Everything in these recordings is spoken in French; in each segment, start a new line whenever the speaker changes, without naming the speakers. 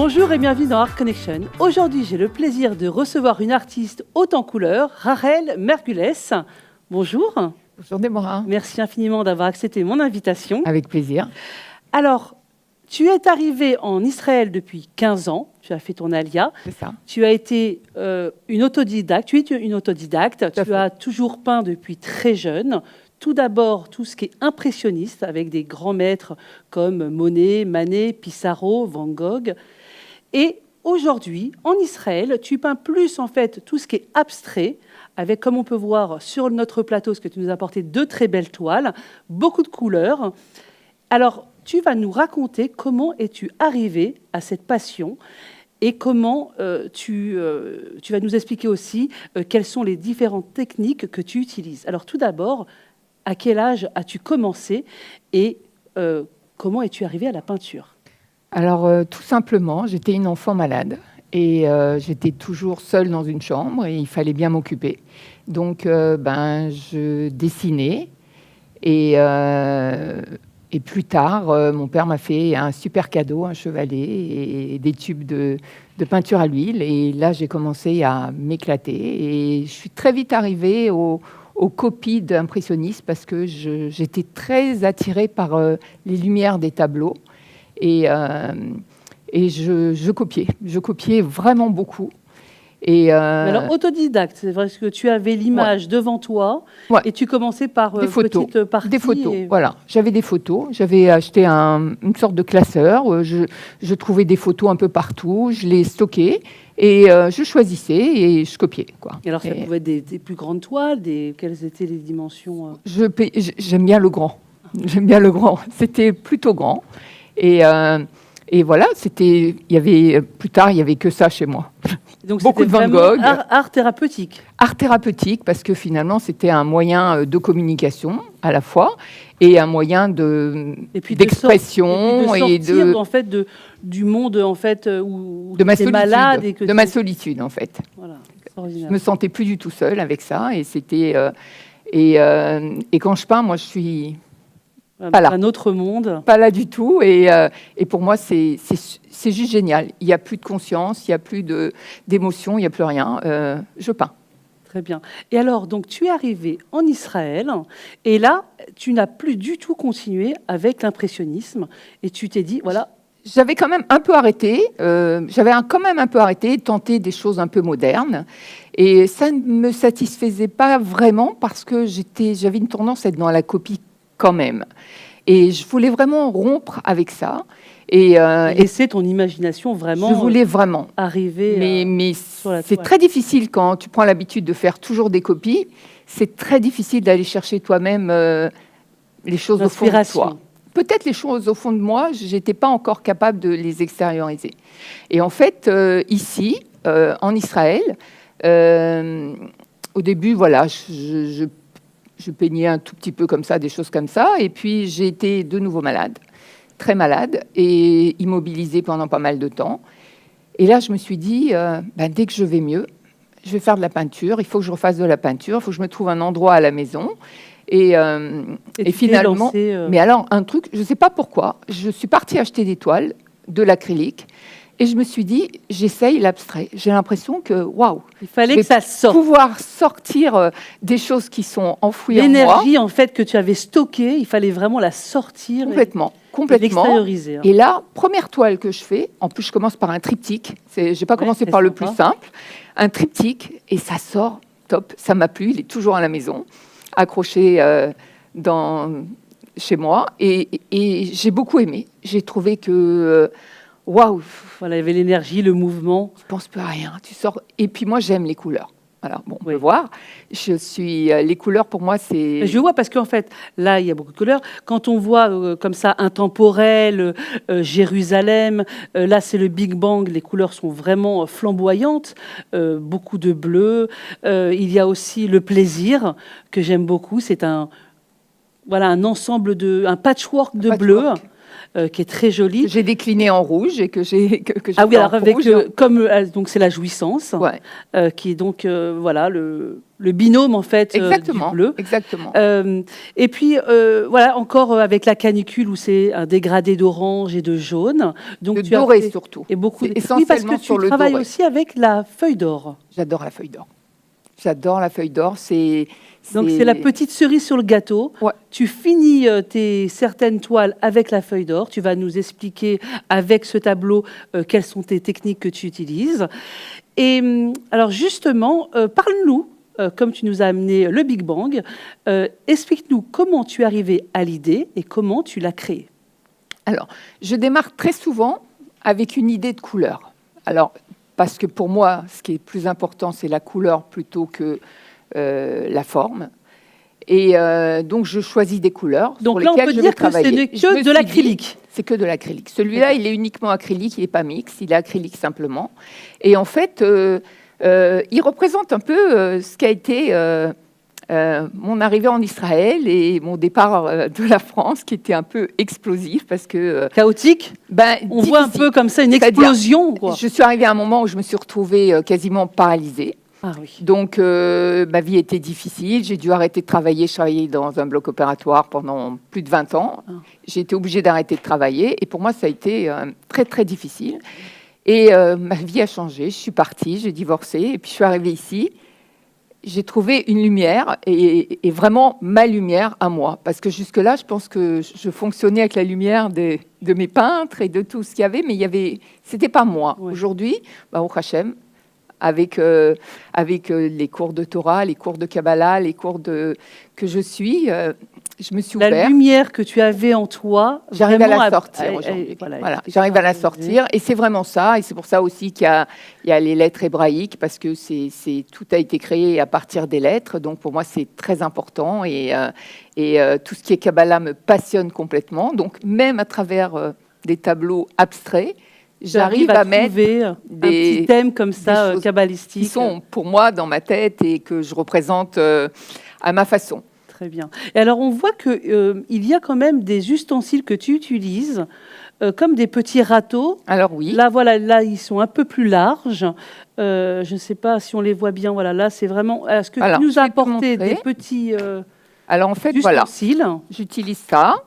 Bonjour et bienvenue dans Art Connection. Aujourd'hui, j'ai le plaisir de recevoir une artiste haute en couleurs, Rachel Mergules. Bonjour.
Bonjour Déborah.
Merci infiniment d'avoir accepté mon invitation.
Avec plaisir.
Alors, tu es arrivée en Israël depuis 15 ans. Tu as fait ton alia.
C'est ça.
Tu as été une autodidacte. Tu es une autodidacte. Tu as toujours peint depuis très jeune. Tout d'abord, tout ce qui est impressionniste, avec des grands maîtres comme Monet, Manet, Pissarro, Van Gogh. Et aujourd'hui, en Israël, tu peins plus en fait tout ce qui est abstrait, avec, comme on peut voir sur notre plateau, ce que tu nous as apporté, 2 très belles toiles, beaucoup de couleurs. Alors, tu vas nous raconter comment es-tu arrivé à cette passion et comment tu vas nous expliquer aussi quelles sont les différentes techniques que tu utilises. Alors, tout d'abord, à quel âge as-tu commencé et comment es-tu arrivé à la peinture ?
Alors, tout simplement, j'étais une enfant malade et j'étais toujours seule dans une chambre et il fallait bien m'occuper. Donc, je dessinais et plus tard, mon père m'a fait un super cadeau, un chevalet et des tubes de peinture à l'huile. Et là, j'ai commencé à m'éclater et je suis très vite arrivée aux copies d'impressionnistes parce que j'étais très attirée par les lumières des tableaux et je copiais vraiment beaucoup.
Alors, autodidacte, c'est vrai que tu avais l'image devant toi et tu commençais par
des photos,
petites parties.
Des photos, voilà. J'avais des photos. J'avais acheté une sorte de classeur. Je trouvais des photos un peu partout. Je les stockais et je choisissais et je copiais, quoi.
Et alors, ça pouvait être des plus grandes toiles. Quelles étaient les dimensions
J'aime bien le grand. J'aime bien le grand. C'était plutôt grand. Et voilà, plus tard, il y avait que ça chez moi.
Donc,
beaucoup de Van Gogh.
Art thérapeutique.
Art thérapeutique, parce que finalement, c'était un moyen de communication à la fois et un moyen d'expression
et de sortir en fait du monde en fait où
de ma solitude,
malade et que
ma solitude en fait.
Voilà,
je me sentais plus du tout seule avec ça et c'était et quand je peins, moi, je suis pas là.
Un autre monde.
Pas là du tout. Et pour moi, c'est juste génial. Il n'y a plus de conscience, il n'y a plus d'émotion, il n'y a plus rien. Je peins.
Très bien. Et alors, donc, tu es arrivé en Israël. Et là, tu n'as plus du tout continué avec l'impressionnisme. Et tu t'es dit, voilà.
J'avais quand même un peu arrêté. Tenté des choses un peu modernes. Et ça ne me satisfaisait pas vraiment parce que j'avais une tendance à être dans la copie quand même. Et je voulais vraiment rompre avec ça. Et
laisser ton imagination vraiment.
Je voulais vraiment
arriver.
Mais c'est très difficile quand tu prends l'habitude de faire toujours des copies. C'est très difficile d'aller chercher toi-même les choses au fond de toi. Peut-être les choses au fond de moi, j'étais pas encore capable de les extérioriser. Et en fait, ici, en Israël, au début, voilà, je peignais un tout petit peu comme ça, des choses comme ça. Et puis, j'ai été de nouveau malade, très malade et immobilisée pendant pas mal de temps. Et là, je me suis dit, dès que je vais mieux, je vais faire de la peinture. Il faut que je refasse de la peinture. Il faut que je me trouve un endroit à la maison. Et finalement... Mais alors, un truc, je ne sais pas pourquoi, je suis partie acheter des toiles, de l'acrylique. Et je me suis dit, j'essaye l'abstrait. J'ai l'impression que, waouh,
il fallait que ça sorte.
Pouvoir sortir des choses qui sont enfouies en moi.
L'énergie, en fait, que tu avais stockée, il fallait vraiment la sortir.
Complètement.
Et l'extérioriser.
Et là, première toile que je fais, en plus, je commence par un triptyque. Je n'ai pas commencé par le plus simple. Un triptyque, et ça sort top. Ça m'a plu. Il est toujours à la maison, accroché chez moi. Et j'ai beaucoup aimé. J'ai trouvé que... waouh!
Voilà, il y avait l'énergie, le mouvement.
Tu ne penses plus à rien, tu sors. Et puis moi, j'aime les couleurs. Voilà, bon, on peut voir. Les couleurs, pour moi, c'est...
Je vois parce qu'en fait, là, il y a beaucoup de couleurs. Quand on voit comme ça, intemporel, Jérusalem, là, c'est le Big Bang. Les couleurs sont vraiment flamboyantes. Beaucoup de bleu. Il y a aussi le plaisir, que j'aime beaucoup. C'est un ensemble un patchwork de bleu. qui est très jolie.
J'ai décliné en rouge et que j'ai
Ah oui, alors avec
rouge.
donc c'est la jouissance,
Ouais.
qui est donc voilà le binôme en fait
Exactement,
du bleu.
exactement.
Et puis voilà encore avec la canicule où c'est un dégradé d'orange et de jaune. Donc
de
tu as
doré
fait-
surtout.
et beaucoup.
C'est
Oui,
essentiellement
parce que
sur
tu
le
travailles
doré.
aussi avec la feuille d'or.
J'adore la feuille d'or. J'adore la feuille d'or.
Donc c'est la petite cerise sur le gâteau.
Ouais.
Tu finis tes certaines toiles avec la feuille d'or. Tu vas nous expliquer avec ce tableau quelles sont tes techniques que tu utilises. Et alors justement, parle-nous, comme tu nous as amené le Big Bang, explique-nous comment tu es arrivé à l'idée et comment tu l'as créée.
Alors, je démarre très souvent avec une idée de couleur. Alors, parce que pour moi, ce qui est plus important, c'est la couleur plutôt que la forme. Et donc, je choisis des couleurs
Donc
sur
là, on
lesquelles
peut
je vais
dire que ce
travailler.
n'est
Je me
que de
suis
l'acrylique.
dit, c'est que de l'acrylique. Celui-là, il est uniquement acrylique, il n'est pas mix, il est acrylique simplement. Et en fait, il représente un peu ce qu'a été mon arrivée en Israël et mon départ de la France, qui était un peu explosif parce que...
Chaotique. On voit un peu comme ça une explosion, quoi.
Je suis arrivée à un moment où je me suis retrouvée quasiment paralysée.
Ah oui.
Donc, ma vie était difficile. J'ai dû arrêter de travailler. Je travaillais dans un bloc opératoire pendant plus de 20 ans.
Ah.
J'ai été obligée d'arrêter de travailler. Et pour moi, ça a été très, très difficile. Et ma vie a changé. Je suis partie, j'ai divorcé. Et puis, je suis arrivée ici. J'ai trouvé une lumière et vraiment ma lumière à moi. Parce que jusque-là, je pense que je fonctionnais avec la lumière de mes peintres et de tout ce qu'il y avait. Mais c'était pas moi.
Ouais.
Aujourd'hui, Baruch Hashem, avec les cours de Torah, les cours de Kabbalah, les cours que je suis, je me suis ouverte.
La lumière que tu avais en toi,
j'arrive à la sortir aujourd'hui. Voilà, j'arrive à la sortir et c'est vraiment ça. Et c'est pour ça aussi qu'il y a les lettres hébraïques parce que tout a été créé à partir des lettres. Donc pour moi, c'est très important et tout ce qui est Kabbalah me passionne complètement. Donc même à travers des tableaux abstraits, j'arrive à mettre
un petit thème comme ça, kabbalistique.
Qui sont pour moi dans ma tête et que je représente à ma façon.
Très bien. Et alors, on voit qu'il y a quand même des ustensiles que tu utilises, comme des petits râteaux.
Alors oui.
Là, voilà, là, ils sont un peu plus larges. Je ne sais pas si on les voit bien. Voilà, là, c'est vraiment... Est-ce que tu nous as apporté des petits
alors, en fait,
ustensiles?
Voilà. J'utilise ça,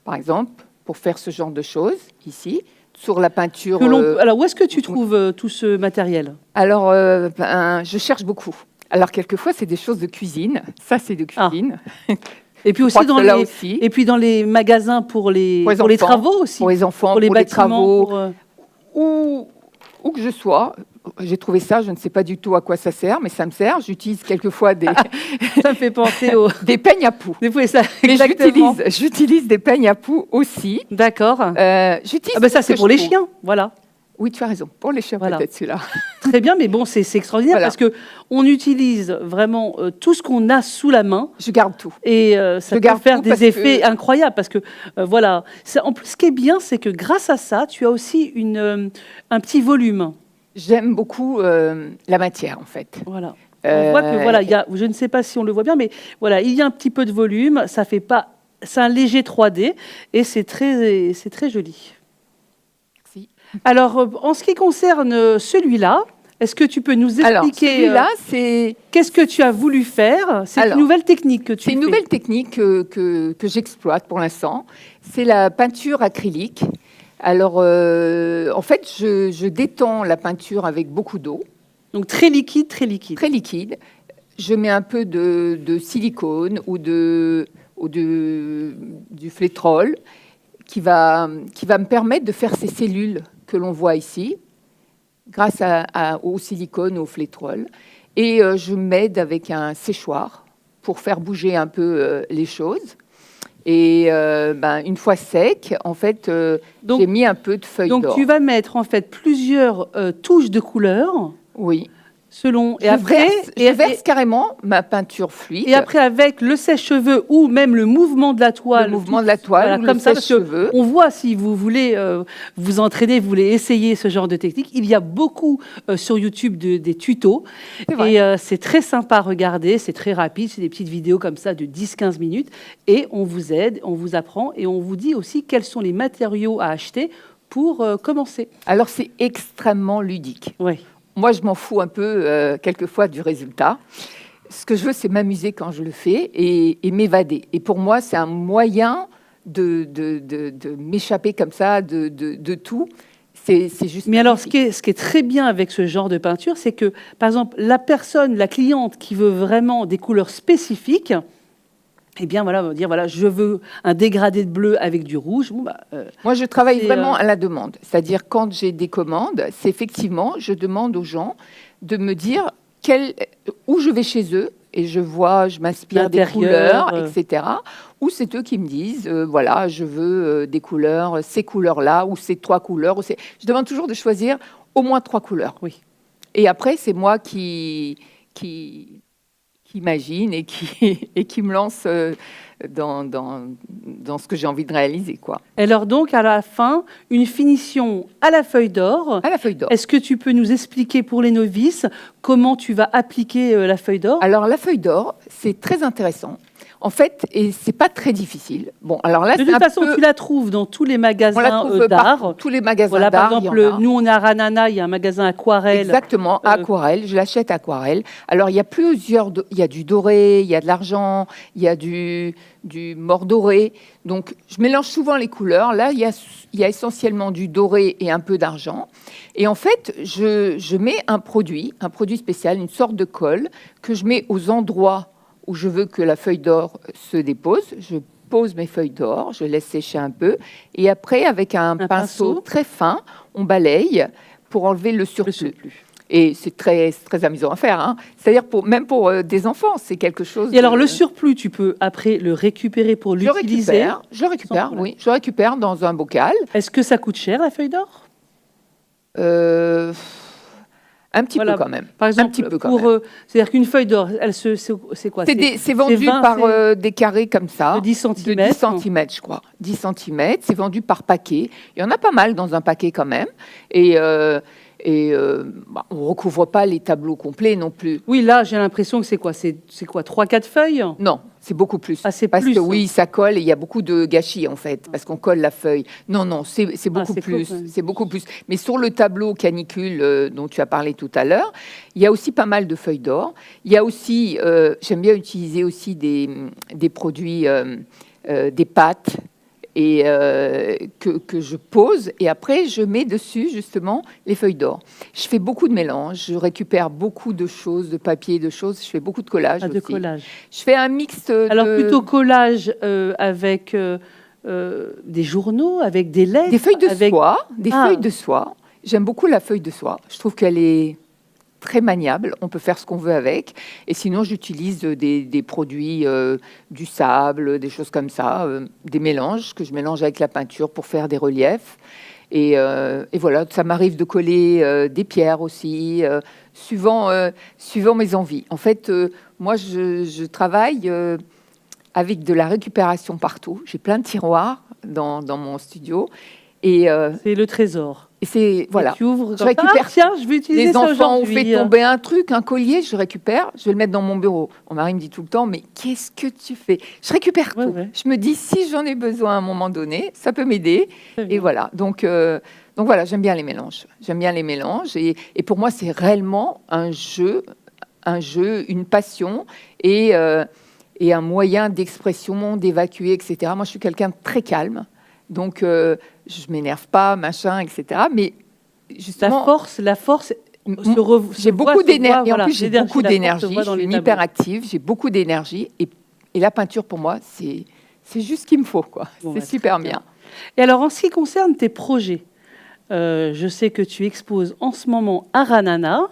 par exemple, pour faire ce genre de choses, ici. Sur la peinture.
Alors, où est-ce que tu trouves tout ce matériel?
Alors, je cherche beaucoup. Alors, quelquefois, c'est des choses de cuisine. Ça, c'est de cuisine.
Ah. Et puis aussi et puis dans les magasins pour les travaux aussi.
Pour les enfants, pour les travaux. Où que je sois. J'ai trouvé ça, je ne sais pas du tout à quoi ça sert, mais ça me sert. J'utilise quelquefois
ça me fait penser
des peignes à poux.
Ça,
j'utilise des peignes à poux aussi.
D'accord. Ça, c'est pour les chiens, voilà.
Oui, tu as raison. Pour les chiens, peut-être celui-là.
Très bien, mais bon, c'est extraordinaire parce qu'on utilise vraiment tout ce qu'on a sous la main.
Je garde tout.
Et ça peut faire des effets incroyables parce que, voilà. En plus, ce qui est bien, c'est que grâce à ça, tu as aussi un petit volume.
J'aime beaucoup la matière, en fait.
Voilà. On voit que, voilà, je ne sais pas si on le voit bien, mais voilà, il y a un petit peu de volume. Ça fait pas... C'est un léger 3D et c'est très joli.
Merci.
Alors, en ce qui concerne celui-là, est-ce que tu peux nous expliquer
celui-là, c'est...
qu'est-ce que tu as voulu faire? C'est une nouvelle technique que tu fais.
C'est une nouvelle technique que j'exploite pour l'instant. C'est la peinture acrylique. Alors, en fait, je détends la peinture avec beaucoup d'eau.
Donc, très liquide, très liquide.
Très liquide. Je mets un peu de silicone ou du flétrol qui va me permettre de faire ces cellules que l'on voit ici, grâce au silicone, au flétrol. Et je m'aide avec un séchoir pour faire bouger un peu les choses. Et une fois sec, en fait, j'ai mis un peu de feuille d'or.
Donc, tu vas mettre en fait plusieurs touches de couleurs.
Oui.
Selon.
Je verse carrément ma peinture fluide.
Et après, avec le sèche-cheveux ou même le mouvement de la toile.
Voilà,
comme ça, parce que on voit, si vous voulez vous entraîner, vous voulez essayer ce genre de technique, il y a beaucoup sur YouTube des tutos. Et c'est très sympa à regarder, c'est très rapide, c'est des petites vidéos comme ça de 10-15 minutes. Et on vous aide, on vous apprend et on vous dit aussi quels sont les matériaux à acheter pour commencer.
Alors, c'est extrêmement ludique.
Oui.
Moi, je m'en fous un peu, quelquefois, du résultat. Ce que je veux, c'est m'amuser quand je le fais et m'évader. Et pour moi, c'est un moyen de m'échapper comme ça de tout. C'est juste.
Mais alors, ce qui est très bien avec ce genre de peinture, c'est que, par exemple, la cliente qui veut vraiment des couleurs spécifiques, eh bien, voilà, on va dire, voilà, je veux un dégradé de bleu avec du rouge. Bon,
moi, je travaille vraiment à la demande. C'est-à-dire, quand j'ai des commandes, c'est effectivement, je demande aux gens de me dire où je vais chez eux et je m'inspire des couleurs, etc. Ou c'est eux qui me disent, voilà, je veux des couleurs, ces couleurs-là, ou ces 3 couleurs. Je demande toujours de choisir au moins 3 couleurs.
Oui.
Et après, c'est moi qui imagine et qui me lance dans ce que j'ai envie de réaliser, quoi.
Alors donc, à la fin, une finition à la feuille d'or.
À la feuille d'or.
Est-ce que tu peux nous expliquer pour les novices comment tu vas appliquer la feuille d'or?
Alors, la feuille d'or, c'est très intéressant. En fait, et c'est pas très difficile. Bon, alors là,
de toute façon, tu la trouves dans tous les magasins d'art.
Tous les magasins
voilà,
d'art.
Par exemple, nous, on est à Ranana, il y a un magasin aquarelle.
Exactement, aquarelle. Je l'achète aquarelle. Alors, il y a plusieurs. Il y a du doré, il y a de l'argent, il y a du mordoré. Donc, je mélange souvent les couleurs. Là, il y a essentiellement du doré et un peu d'argent. Et en fait, je mets un produit spécial, une sorte de colle que je mets aux endroits où je veux que la feuille d'or se dépose. Je pose mes feuilles d'or, je laisse sécher un peu. Et après, avec un pinceau très fin, on balaye pour enlever le surplus. Et c'est très amusant à faire. Hein. C'est-à-dire, même pour des enfants, c'est quelque chose...
Et alors, le surplus, tu peux après le récupérer pour l'utiliser?
Je le récupère, oui. Je le récupère dans un bocal.
Est-ce que ça coûte cher, la feuille d'or?
Un petit peu quand même.
Par exemple, c'est-à-dire qu'une feuille d'or, c'est quoi?
C'est vendu par des carrés comme ça.
De 10 cm.
De 10 cm, je crois. 10 cm, c'est vendu par paquet. Il y en a pas mal dans un paquet quand même. Et on ne recouvre pas les tableaux complets non plus.
Oui, là, j'ai l'impression que c'est quoi? C'est quoi, 3-4 feuilles?
Non, c'est beaucoup plus.
Ah, c'est
parce
plus,
que oui, ça colle et il y a beaucoup de gâchis en fait, parce qu'on colle la feuille. Non, c'est beaucoup plus. C'est beaucoup plus. Mais sur le tableau canicule dont tu as parlé tout à l'heure, il y a aussi pas mal de feuilles d'or. Il y a aussi, j'aime bien utiliser aussi des produits, des pâtes. Et que je pose, et après, je mets dessus, justement, les feuilles d'or. Je fais beaucoup de mélanges, je récupère beaucoup de choses, de papier, de choses, je fais beaucoup de collage aussi.
Collage.
Je fais un mix
Alors, plutôt collage avec des journaux, avec des lettres?
Des feuilles de soie, feuilles de soie. J'aime beaucoup la feuille de soie. Je trouve qu'elle est très maniable, on peut faire ce qu'on veut avec. Et sinon, j'utilise des produits, du sable, des choses comme ça, des mélanges que je mélange avec la peinture pour faire des reliefs. Et voilà, ça m'arrive de coller des pierres aussi, suivant mes envies. En fait, moi, je travaille avec de la récupération partout. J'ai plein de tiroirs dans mon studio.
C'est le trésor.
Et c'est, voilà,
tu ouvres
je récupère.
Tiens, je vais utiliser ça aujourd'hui.
Les enfants ont fait tomber un truc, un collier, je récupère, je vais le mettre dans mon bureau. Mon mari me dit tout le temps, mais qu'est-ce que tu fais? Je récupère tout. Ouais. Je me dis, si j'en ai besoin à un moment donné, ça peut m'aider. Et voilà, donc voilà, j'aime bien les mélanges. J'aime bien les mélanges. Et pour moi, c'est réellement un jeu, une passion et un moyen d'expression, d'évacuer, etc. Moi, je suis quelqu'un de très calme. Donc, je m'énerve pas, machin, etc. Mais justement,
la force.
J'ai beaucoup d'énergie. En plus, j'ai beaucoup d'énergie. Je suis hyperactive. J'ai beaucoup d'énergie. Et la peinture, pour moi, c'est juste ce qu'il me faut, quoi. C'est super bien.
Et alors, en ce qui concerne tes projets, je sais que tu exposes en ce moment à Ranana.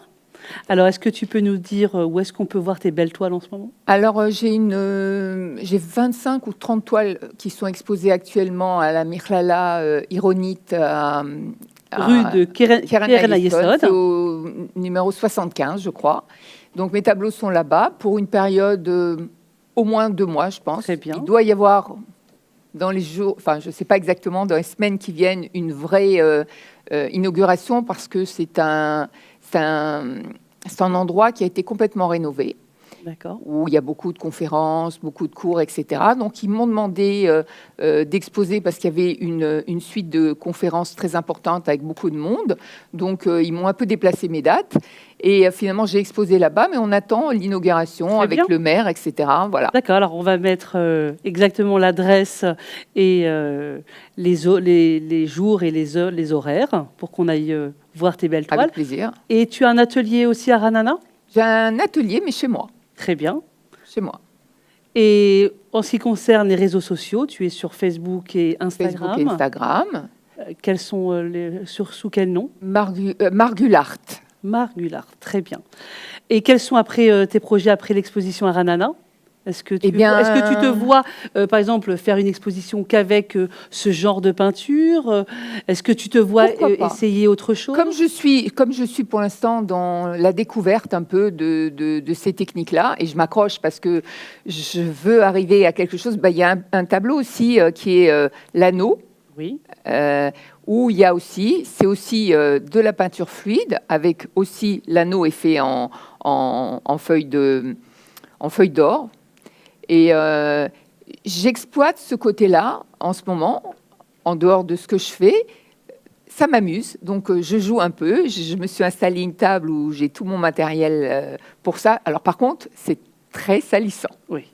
Alors, est-ce que tu peux nous dire où est-ce qu'on peut voir tes belles toiles en ce moment?
Alors, j'ai 25 ou 30 toiles qui sont exposées actuellement à la Mirlala Ironite
Rue de Kéren-Ayessod.
C'est au numéro 75, je crois. Donc mes tableaux sont là-bas pour une période au moins 2 mois, je pense.
Très bien.
Il doit y avoir dans les jours, enfin je ne sais pas exactement, dans les semaines qui viennent, une vraie inauguration parce que c'est un endroit qui a été complètement rénové.
D'accord.
Où il y a beaucoup de conférences, beaucoup de cours, etc. Donc, ils m'ont demandé d'exposer parce qu'il y avait une suite de conférences très importantes avec beaucoup de monde. Donc, ils m'ont un peu déplacé mes dates. Et finalement, j'ai exposé là-bas, mais on attend l'inauguration avec le maire, etc. Voilà.
D'accord, alors on va mettre exactement l'adresse et les jours et les horaires pour qu'on aille voir tes belles toiles.
Avec plaisir.
Et tu as un atelier aussi à Ranana ?
J'ai un atelier, mais chez moi.
Très bien.
Chez moi.
Et en ce qui concerne les réseaux sociaux, tu es sur Facebook et Instagram.
Facebook et Instagram.
Quels sont sous quel nom ?
Margulart.
Margulart, très bien. Et quels sont après tes projets après l'exposition à Ranana ? Est-ce que tu te vois, par exemple, faire une exposition qu'avec ce genre de peinture ? Est-ce que tu te vois essayer autre chose ?
Comme je suis pour l'instant dans la découverte un peu de ces techniques-là, et je m'accroche parce que je veux arriver à quelque chose, il y a un tableau aussi qui est l'anneau,
oui.
Où il y a aussi, c'est aussi de la peinture fluide, avec aussi l'anneau est fait en feuille d'or. Et j'exploite ce côté-là en ce moment, en dehors de ce que je fais. Ça m'amuse, donc je joue un peu. Je me suis installé une table où j'ai tout mon matériel pour ça. Alors par contre, c'est très salissant.
Oui.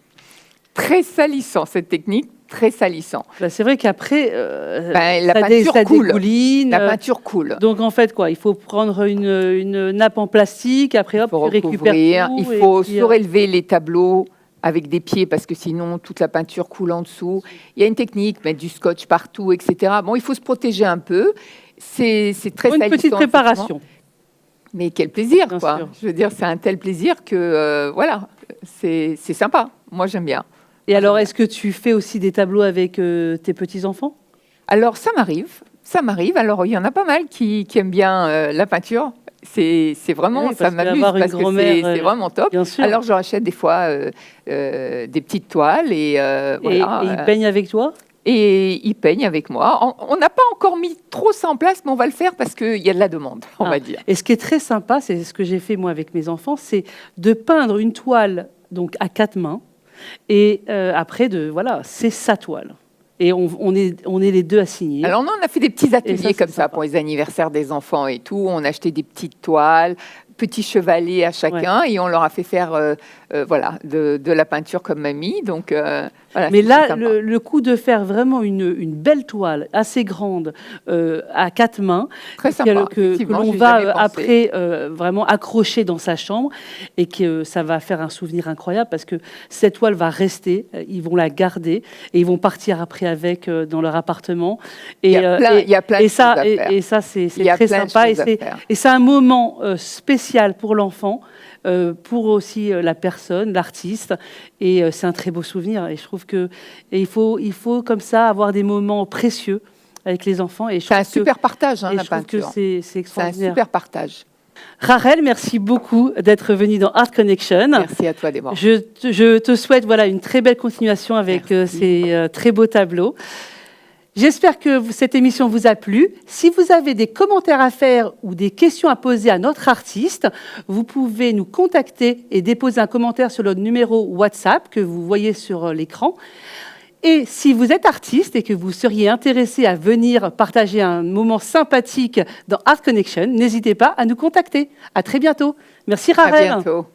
Très salissant, cette technique, très salissant.
C'est vrai qu'après,
la peinture coule.
Dégouline.
La peinture coule.
Donc en fait, il faut prendre une nappe en plastique, après hop, tu récupères tout.
Il faut surélever les tableaux avec des pieds, parce que sinon, toute la peinture coule en dessous. Il y a une technique, mettre du scotch partout, etc. Bon, il faut se protéger un peu. C'est très salissant.
Une petite préparation.
Mais quel plaisir,
Bien
quoi.
sûr.
Je veux dire, c'est un tel plaisir que, voilà, c'est sympa. Moi, j'aime bien.
Et alors, est-ce que tu fais aussi des tableaux avec tes petits-enfants ?
Alors, ça m'arrive. Alors, il y en a pas mal qui aiment bien la peinture. C'est vraiment, ça m'amuse parce que c'est vraiment top. Alors, je rachète des fois des petites toiles et voilà.
Et ils peignent avec toi ?
Et ils peignent avec moi. On n'a pas encore mis trop ça en place, mais on va le faire parce qu'il y a de la demande, on va dire.
Et ce qui est très sympa, c'est ce que j'ai fait moi avec mes enfants, c'est de peindre une toile donc à 4 mains. Et après, c'est sa toile. Et on est les deux à signer.
Alors, on a fait des petits ateliers comme ça pour les anniversaires des enfants et tout. On a acheté des petites toiles, petits chevalets à chacun, et on leur a fait faire de la peinture comme mamie. Donc, voilà.
Mais là, le coup de faire vraiment une belle toile assez grande à 4 mains,
très sympa,
que l'on va après vraiment accrocher dans sa chambre, et que ça va faire un souvenir incroyable parce que cette toile va rester, ils vont la garder et ils vont partir après avec dans leur appartement. Et,
il y a plein de choses à faire.
Et ça, c'est très sympa. Et c'est un moment spécial pour l'enfant, pour aussi la personne, l'artiste, et c'est un très beau souvenir. Et je trouve il faut comme ça avoir des moments précieux avec les enfants. C'est
un super partage, la peinture.
C'est extraordinaire.
C'est un super partage.
Rachel, merci beaucoup d'être venue dans Art Connection.
Merci à toi, Déborah.
Je te souhaite une très belle continuation avec ces très beaux tableaux. J'espère que cette émission vous a plu. Si vous avez des commentaires à faire ou des questions à poser à notre artiste, vous pouvez nous contacter et déposer un commentaire sur le numéro WhatsApp que vous voyez sur l'écran. Et si vous êtes artiste et que vous seriez intéressé à venir partager un moment sympathique dans Art Connection, n'hésitez pas à nous contacter. À très bientôt. Merci Rachel.
À bientôt.